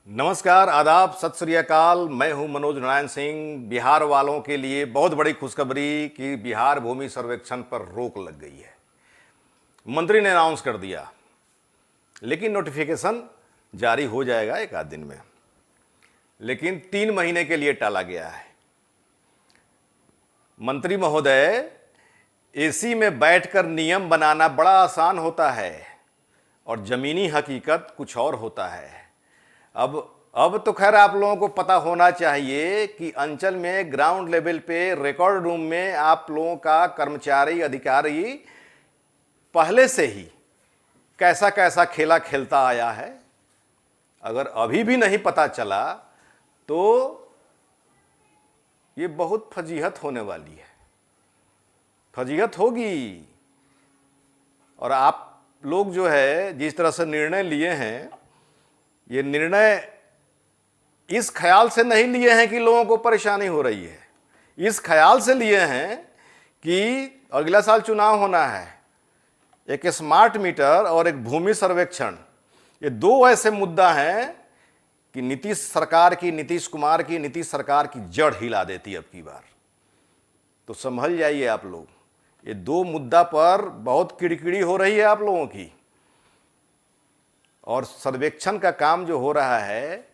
नमस्कार, आदाब, सत श्री अकाल। मैं हूं मनोज नारायण सिंह। बिहार वालों के लिए बहुत बड़ी खुशखबरी कि बिहार भूमि सर्वेक्षण पर रोक लग गई है। मंत्री ने अनाउंस कर दिया, लेकिन नोटिफिकेशन जारी हो जाएगा एक आध दिन में, लेकिन 3 महीने के लिए टाला गया है। मंत्री महोदय, एसी में बैठकर नियम बनाना बड़ा आसान होता है और जमीनी हकीकत कुछ और होता है। अब तो खैर आप लोगों को पता होना चाहिए कि अंचल में ग्राउंड लेवल पे रिकॉर्ड रूम में आप लोगों का कर्मचारी अधिकारी पहले से ही कैसा कैसा खेला खेलता आया है। अगर अभी भी नहीं पता चला तो ये बहुत फजीहत होने वाली है, फजीहत होगी। और आप लोग जो है जिस तरह से निर्णय लिए हैं, ये निर्णय इस ख्याल से नहीं लिए हैं कि लोगों को परेशानी हो रही है, इस ख्याल से लिए हैं कि अगला साल चुनाव होना है। एक स्मार्ट मीटर और एक भूमि सर्वेक्षण, ये 2 ऐसे मुद्दा हैं कि नीतीश कुमार की नीतीश सरकार की जड़ हिला देती अब की बार। तो संभल जाइए आप लोग, ये 2 मुद्दा पर बहुत किड़किड़ी हो रही है आप लोगों की। और सर्वेक्षण का काम जो हो रहा है,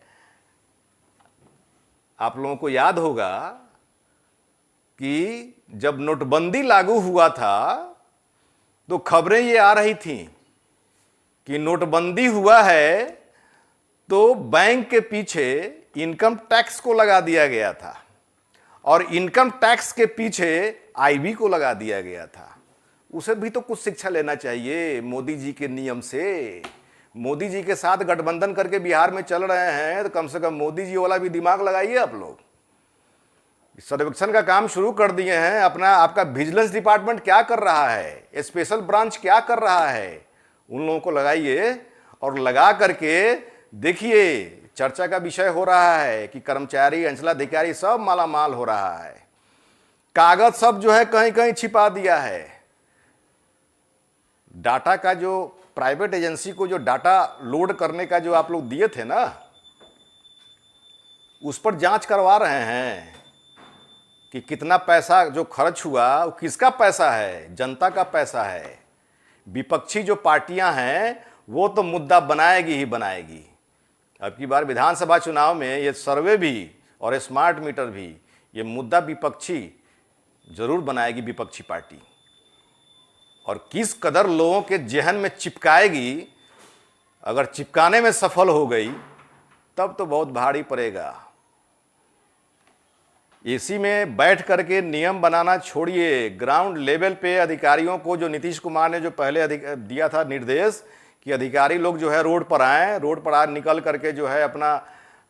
आप लोगों को याद होगा कि जब नोटबंदी लागू हुआ था तो खबरें ये आ रही थीं कि नोटबंदी हुआ है तो बैंक के पीछे इनकम टैक्स को लगा दिया गया था और इनकम टैक्स के पीछे आईबी को लगा दिया गया था। उसे भी तो कुछ शिक्षा लेना चाहिए मोदी जी के नियम से। मोदी जी के साथ गठबंधन करके बिहार में चल रहे हैं तो कम से कम मोदी जी वाला भी दिमाग लगाइए आप लोग। सर्वेक्षण का काम शुरू कर दिए हैं, आपका विजिलेंस डिपार्टमेंट क्या कर रहा है, स्पेशल ब्रांच क्या कर रहा है, उन लोगों को लगाइए और लगा करके देखिए। चर्चा का विषय हो रहा है कि कर्मचारी, अंचलाधिकारी सब मालामाल हो रहा है। कागज सब जो है कहीं कहीं छिपा दिया है। डाटा का जो प्राइवेट एजेंसी को जो डाटा लोड करने का जो आप लोग दिए थे ना, उस पर जांच करवा रहे हैं कि कितना पैसा जो खर्च हुआ वो किसका पैसा है, जनता का पैसा है। विपक्षी जो पार्टियां हैं वो तो मुद्दा बनाएगी ही बनाएगी। अब की बार विधानसभा चुनाव में ये सर्वे भी और स्मार्ट मीटर भी, ये मुद्दा विपक्षी जरूर बनाएगी, विपक्षी पार्टी। और किस कदर लोगों के जेहन में चिपकाएगी, अगर चिपकाने में सफल हो गई तब तो बहुत भारी पड़ेगा। एसी में बैठ करके नियम बनाना छोड़िए, ग्राउंड लेवल पे अधिकारियों को, जो नीतीश कुमार ने जो पहले दिया था निर्देश कि अधिकारी लोग जो है रोड पर आएँ, रोड पर निकल करके जो है अपना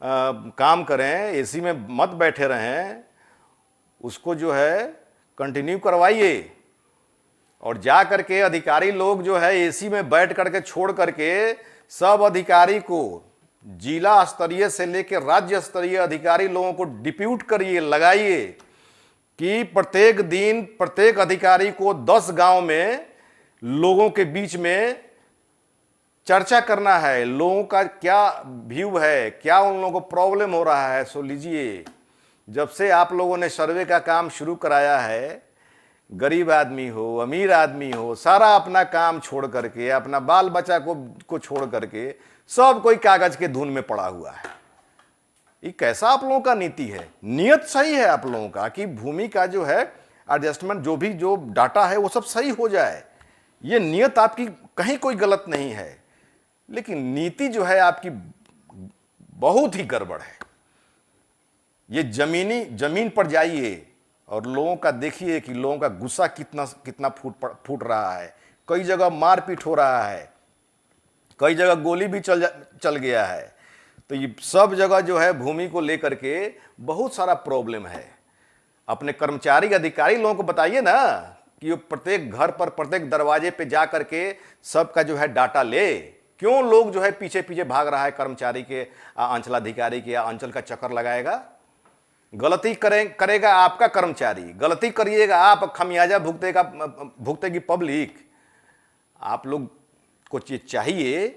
काम करें, एसी में मत बैठे रहें, उसको जो है कंटिन्यू करवाइए। और जा करके अधिकारी लोग जो है एसी में बैठ करके छोड़ करके सब अधिकारी को, जिला स्तरीय से लेकर राज्य स्तरीय अधिकारी लोगों को डिप्यूट करिए, लगाइए कि प्रत्येक दिन प्रत्येक अधिकारी को 10 गांव में लोगों के बीच में चर्चा करना है। लोगों का क्या व्यू है, क्या उन लोगों को प्रॉब्लम हो रहा है, सो लीजिए। जब से आप लोगों ने सर्वे का काम शुरू कराया है, गरीब आदमी हो, अमीर आदमी हो, सारा अपना काम छोड़ करके, अपना बाल बच्चा को छोड़ करके सब कोई कागज के धुन में पड़ा हुआ है। ये कैसा आप लोगों का नीति है? नियत सही है आप लोगों का कि भूमि का जो है एडजस्टमेंट, जो डाटा है वो सब सही हो जाए, ये नियत आपकी कहीं कोई गलत नहीं है, लेकिन नीति जो है आपकी बहुत ही गड़बड़ है। ये जमीन पर जाइए और लोगों का देखिए कि लोगों का गुस्सा कितना फूट रहा है। कई जगह मारपीट हो रहा है, कई जगह गोली भी चल गया है। तो ये सब जगह जो है भूमि को लेकर के बहुत सारा प्रॉब्लम है। अपने कर्मचारी अधिकारी लोगों को बताइए ना कि वो प्रत्येक घर पर, प्रत्येक दरवाजे पे जा करके सबका जो है डाटा ले। क्यों लोग जो है पीछे पीछे भाग रहा है कर्मचारी के, अंचलाधिकारी के, या अंचल का चक्कर लगाएगा? गलती करेगा आपका कर्मचारी, गलती करिएगा आप, खमियाजा भुगतेगी पब्लिक। आप लोग को चाहिए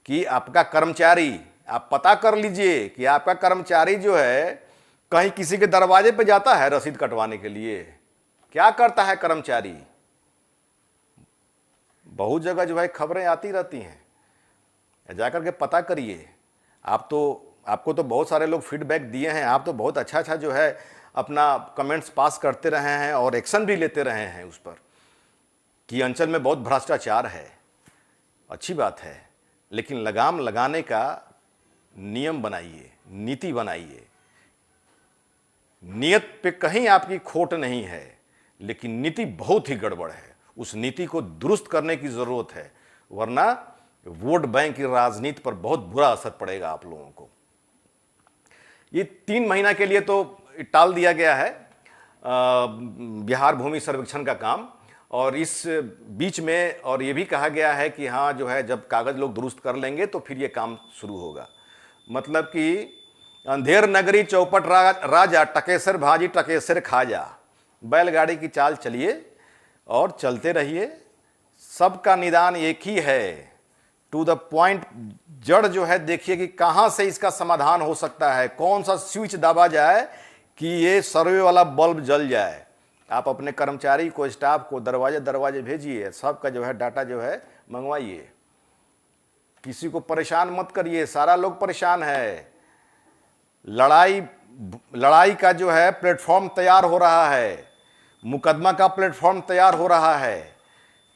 कि आपका कर्मचारी, आप पता कर लीजिए कि आपका कर्मचारी जो है कहीं किसी के दरवाजे पे जाता है रसीद कटवाने के लिए, क्या करता है कर्मचारी। बहुत जगह जो है खबरें आती रहती हैं, जाकर के पता करिए। आपको तो बहुत सारे लोग फीडबैक दिए हैं, आप तो बहुत अच्छा जो है अपना कमेंट्स पास करते रहे हैं और एक्शन भी लेते रहे हैं उस पर कि अंचल में बहुत भ्रष्टाचार है। अच्छी बात है, लेकिन लगाम लगाने का नियम बनाइए, नीति बनाइए। नियत पे कहीं आपकी खोट नहीं है, लेकिन नीति बहुत ही गड़बड़ है। उस नीति को दुरुस्त करने की जरूरत है, वरना वोट बैंक की राजनीति पर बहुत बुरा असर पड़ेगा आप लोगों को। ये 3 महीना के लिए तो टाल दिया गया है बिहार भूमि सर्वेक्षण का काम, और इस बीच में और ये भी कहा गया है कि हाँ जो है जब कागज लोग दुरुस्त कर लेंगे तो फिर ये काम शुरू होगा। मतलब कि अंधेर नगरी चौपट राजा टकेसर भाजी टकेसर खाजा, बैलगाड़ी की चाल चलिए और चलते रहिए। सबका निदान एक ही है, टू द पॉइंट। जड़ जो है देखिए कि कहाँ से इसका समाधान हो सकता है, कौन सा स्विच दबा जाए कि ये सर्वे वाला बल्ब जल जाए। आप अपने कर्मचारी को, स्टाफ को दरवाजे दरवाजे भेजिए, सबका जो है डाटा जो है मंगवाइए, किसी को परेशान मत करिए। सारा लोग परेशान है। लड़ाई का जो है प्लेटफॉर्म तैयार हो रहा है, मुकदमा का प्लेटफॉर्म तैयार हो रहा है।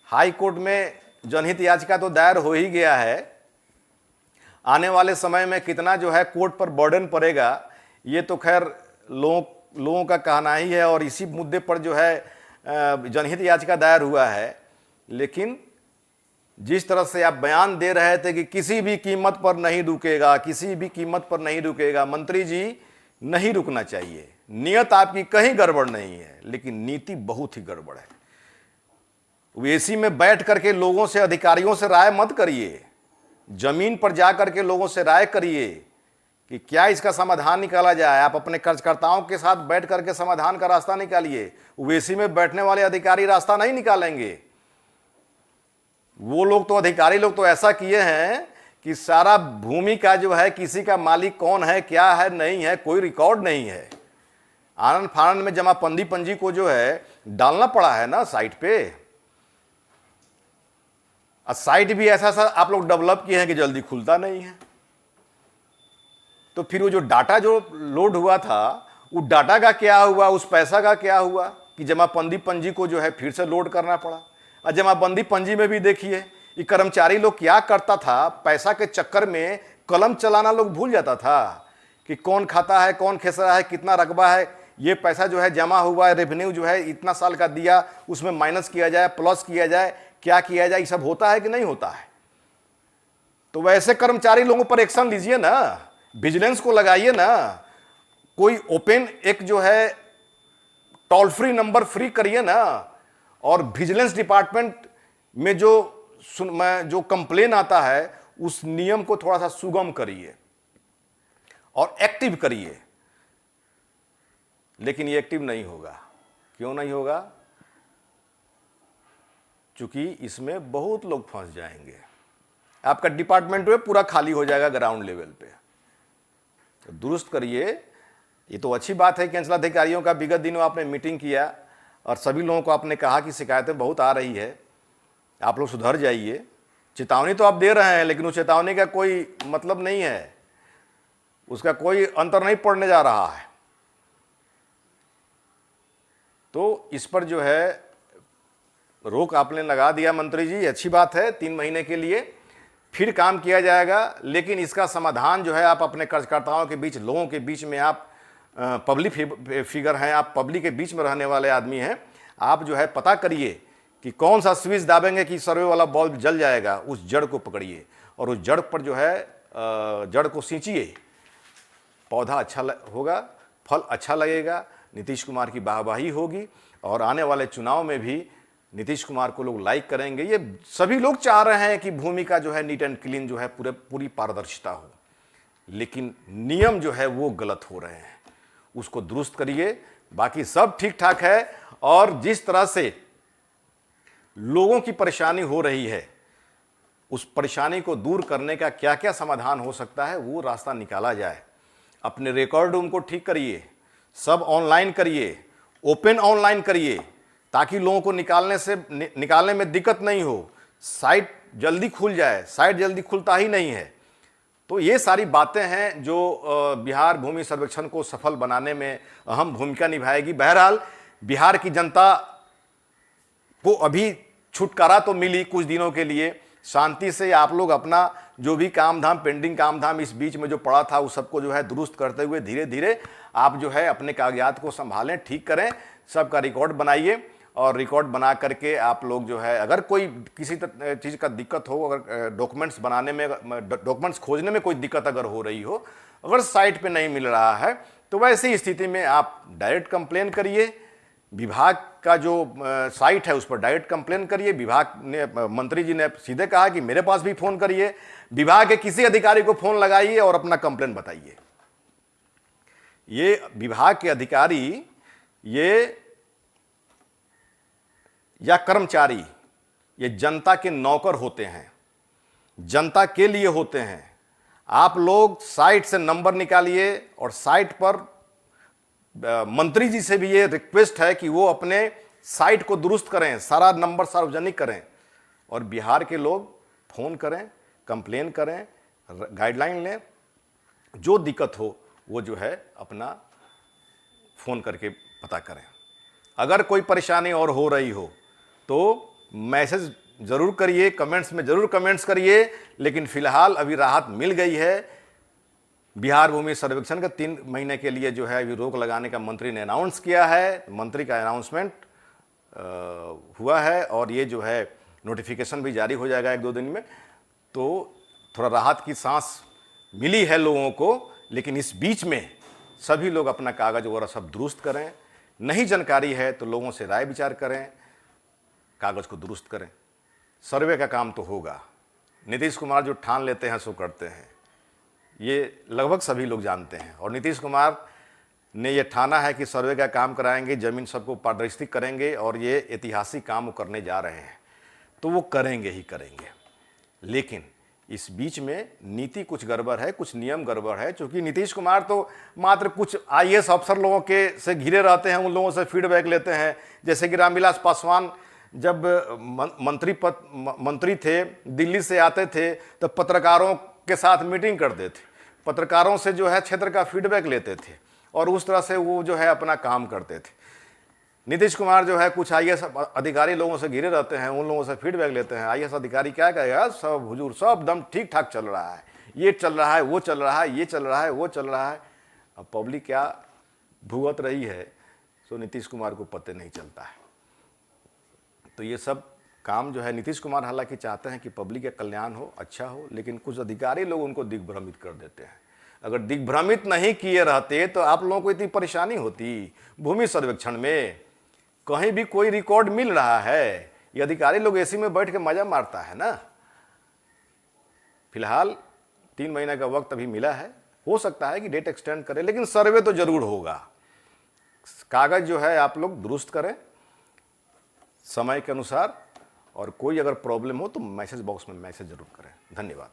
हाई कोर्ट में जनहित याचिका तो दायर हो ही गया है। आने वाले समय में कितना जो है कोर्ट पर बर्डन पड़ेगा ये तो खैर लोगों का कहना ही है, और इसी मुद्दे पर जो है जनहित याचिका दायर हुआ है। लेकिन जिस तरह से आप बयान दे रहे थे कि किसी भी कीमत पर नहीं रुकेगा, किसी भी कीमत पर नहीं रुकेगा, मंत्री जी नहीं रुकना चाहिए। नियत आपकी कहीं गड़बड़ नहीं है, लेकिन नीति बहुत ही गड़बड़ है। एसी में बैठ करके लोगों से, अधिकारियों से राय मत करिए, जमीन पर जा करके लोगों से राय करिए कि क्या इसका समाधान निकाला जाए। आप अपने कार्यकर्ताओं के साथ बैठ करके समाधान का रास्ता निकालिए। एसी में बैठने वाले अधिकारी रास्ता नहीं निकालेंगे। वो लोग तो, अधिकारी लोग तो ऐसा किए हैं कि सारा भूमि का जो है किसी का मालिक कौन है, क्या है, नहीं है, कोई रिकॉर्ड नहीं है। आनंद फानंद में जमा पंजी को जो है डालना पड़ा है ना साइट पे। साइट भी ऐसा आप लोग डेवलप किए हैं कि जल्दी खुलता नहीं है। तो फिर वो जो डाटा जो लोड हुआ था, वो डाटा का क्या हुआ, उस पैसा का क्या हुआ कि जमाबंदी पंजी को जो है फिर से लोड करना पड़ा। और जमाबंदी पंजी में भी देखिए ये कर्मचारी लोग क्या करता था, पैसा के चक्कर में कलम चलाना लोग भूल जाता था कि कौन खाता है, कौन खेसरा है, कितना रकबा है, ये पैसा जो है जमा हुआ है, रेवेन्यू जो है इतना साल का दिया, उसमें माइनस किया जाए, प्लस किया जाए, क्या किया जाए, ये सब होता है कि नहीं होता है। तो वैसे कर्मचारी लोगों पर एक्शन लीजिए ना, विजिलेंस को लगाइए ना, कोई ओपन एक जो है टोल फ्री नंबर फ्री करिए ना, और विजिलेंस डिपार्टमेंट में जो कंप्लेन आता है उस नियम को थोड़ा सा सुगम करिए और एक्टिव करिए। लेकिन ये एक्टिव नहीं होगा। क्यों नहीं होगा? क्योंकि इसमें बहुत लोग फंस जाएंगे। आपका डिपार्टमेंट में पूरा खाली हो जाएगा ग्राउंड लेवल पे। तो दुरुस्त करिए। ये तो अच्छी बात है कि अंचलाधिकारियों का विगत दिनों आपने मीटिंग किया और सभी लोगों को आपने कहा कि शिकायतें बहुत आ रही है, आप लोग सुधर जाइए। चेतावनी तो आप दे रहे हैं, लेकिन उस चेतावनी का कोई मतलब नहीं है, उसका कोई अंतर नहीं पड़ने जा रहा है। तो इस पर जो है रोक आपने लगा दिया मंत्री जी, अच्छी बात है। 3 महीने के लिए फिर काम किया जाएगा, लेकिन इसका समाधान जो है आप अपने कार्यकर्ताओं के बीच, लोगों के बीच में, आप पब्लिक फिगर हैं, आप पब्लिक के बीच में रहने वाले आदमी हैं, आप जो है पता करिए कि कौन सा स्विच दाबेंगे कि सर्वे वाला बल्ब जल जाएगा। उस जड़ को पकड़िए और उस जड़ पर जो है जड़ को सींचिए। पौधा अच्छा होगा, फल अच्छा लगेगा, नीतीश कुमार की वाहवाही होगी और आने वाले चुनाव में भी नीतीश कुमार को लोग लाइक करेंगे। ये सभी लोग चाह रहे हैं कि भूमि का जो है नीट एंड क्लीन जो है पूरी पारदर्शिता हो, लेकिन नियम जो है वो गलत हो रहे हैं। उसको दुरुस्त करिए, बाकी सब ठीक ठाक है। और जिस तरह से लोगों की परेशानी हो रही है उस परेशानी को दूर करने का क्या क्या समाधान हो सकता है वो रास्ता निकाला जाए। अपने रिकॉर्ड रूम को ठीक करिए, सब ऑनलाइन करिए, ओपन ऑनलाइन करिए, ताकि लोगों को निकालने में दिक्कत नहीं हो, साइट जल्दी खुल जाए। साइट जल्दी खुलता ही नहीं है। तो ये सारी बातें हैं जो बिहार भूमि सर्वेक्षण को सफल बनाने में अहम भूमिका निभाएगी। बहरहाल बिहार की जनता को अभी छुटकारा तो मिली कुछ दिनों के लिए, शांति से आप लोग अपना जो भी काम धाम, पेंडिंग काम धाम इस बीच में जो पड़ा था उस सबको जो है दुरुस्त करते हुए धीरे धीरे आप जो है अपने कागजात को संभालें, ठीक करें, सबका रिकॉर्ड बनाइए। और रिकॉर्ड बना करके आप लोग जो है अगर कोई किसी चीज़ का दिक्कत हो, अगर डॉक्यूमेंट्स बनाने में, डॉक्यूमेंट्स खोजने में कोई दिक्कत अगर हो रही हो, अगर साइट पे नहीं मिल रहा है, तो वैसी स्थिति में आप डायरेक्ट कंप्लेन करिए। विभाग का जो साइट है उस पर डायरेक्ट कंप्लेन करिए। विभाग ने, मंत्री जी ने सीधे कहा कि मेरे पास भी फ़ोन करिए, विभाग के किसी अधिकारी को फ़ोन लगाइए और अपना कंप्लेन बताइए। ये विभाग के अधिकारी ये या कर्मचारी ये जनता के नौकर होते हैं, जनता के लिए होते हैं। आप लोग साइट से नंबर निकालिए और साइट पर मंत्री जी से भी ये रिक्वेस्ट है कि वो अपने साइट को दुरुस्त करें, सारा नंबर सार्वजनिक करें और बिहार के लोग फ़ोन करें, कंप्लेन करें, गाइडलाइन लें, जो दिक्कत हो वो जो है अपना फ़ोन करके पता करें। अगर कोई परेशानी और हो रही हो तो मैसेज ज़रूर करिए, कमेंट्स में ज़रूर कमेंट्स करिए। लेकिन फ़िलहाल अभी राहत मिल गई है। बिहार भूमि सर्वेक्षण का 3 महीने के लिए जो है अभी रोक लगाने का मंत्री ने अनाउंस किया है। मंत्री का अनाउंसमेंट हुआ है और ये जो है नोटिफिकेशन भी जारी हो जाएगा 1-2 दिन में। तो थोड़ा राहत की सांस मिली है लोगों को। लेकिन इस बीच में सभी लोग अपना कागज़ वगैरह सब दुरुस्त करें। नहीं जानकारी है तो लोगों से राय विचार करें, कागज़ को दुरुस्त करें। सर्वे का काम तो होगा। नीतीश कुमार जो ठान लेते हैं सो करते हैं, ये लगभग सभी लोग जानते हैं। और नीतीश कुमार ने ये ठाना है कि सर्वे का काम कराएंगे, ज़मीन सबको पारदर्शी करेंगे और ये ऐतिहासिक काम करने जा रहे हैं, तो वो करेंगे ही करेंगे। लेकिन इस बीच में नीति कुछ गड़बड़ है, कुछ नियम गड़बड़ है। क्योंकि नीतीश कुमार तो मात्र कुछ IAS अफसर लोगों के से घिरे रहते हैं, उन लोगों से फीडबैक लेते हैं। जैसे कि रामविलास पासवान जब मंत्री थे, दिल्ली से आते थे तो पत्रकारों के साथ मीटिंग करते थे, पत्रकारों से जो है क्षेत्र का फीडबैक लेते थे और उस तरह से वो जो है अपना काम करते थे। नीतीश कुमार जो है कुछ IAS अधिकारी लोगों से घिरे रहते हैं, उन लोगों से फीडबैक लेते हैं। IAS अधिकारी क्या कहेगा, सब हुजूर सब दम ठीक ठाक चल रहा है, ये चल रहा है, वो चल रहा है, ये चल रहा है, वो चल रहा है। अब पब्लिक क्या भुगत रही है सो नीतीश कुमार को पता नहीं चलता है। तो ये सब काम जो है नीतीश कुमार हालांकि चाहते हैं कि पब्लिक का कल्याण हो, अच्छा हो, लेकिन कुछ अधिकारी लोग उनको दिग्भ्रमित कर देते हैं। अगर दिग्भ्रमित नहीं किए रहते तो आप लोगों को इतनी परेशानी होती। भूमि सर्वेक्षण में कहीं भी कोई रिकॉर्ड मिल रहा है, ये अधिकारी लोग एसी में बैठ के मजा मारता है ना। फिलहाल 3 महीने का वक्त अभी मिला है, हो सकता है कि डेट एक्सटेंड करें, लेकिन सर्वे तो जरूर होगा। कागज जो है आप लोग दुरुस्त करें समय के अनुसार, और कोई अगर प्रॉब्लम हो तो मैसेज बॉक्स में मैसेज जरूर करें। धन्यवाद।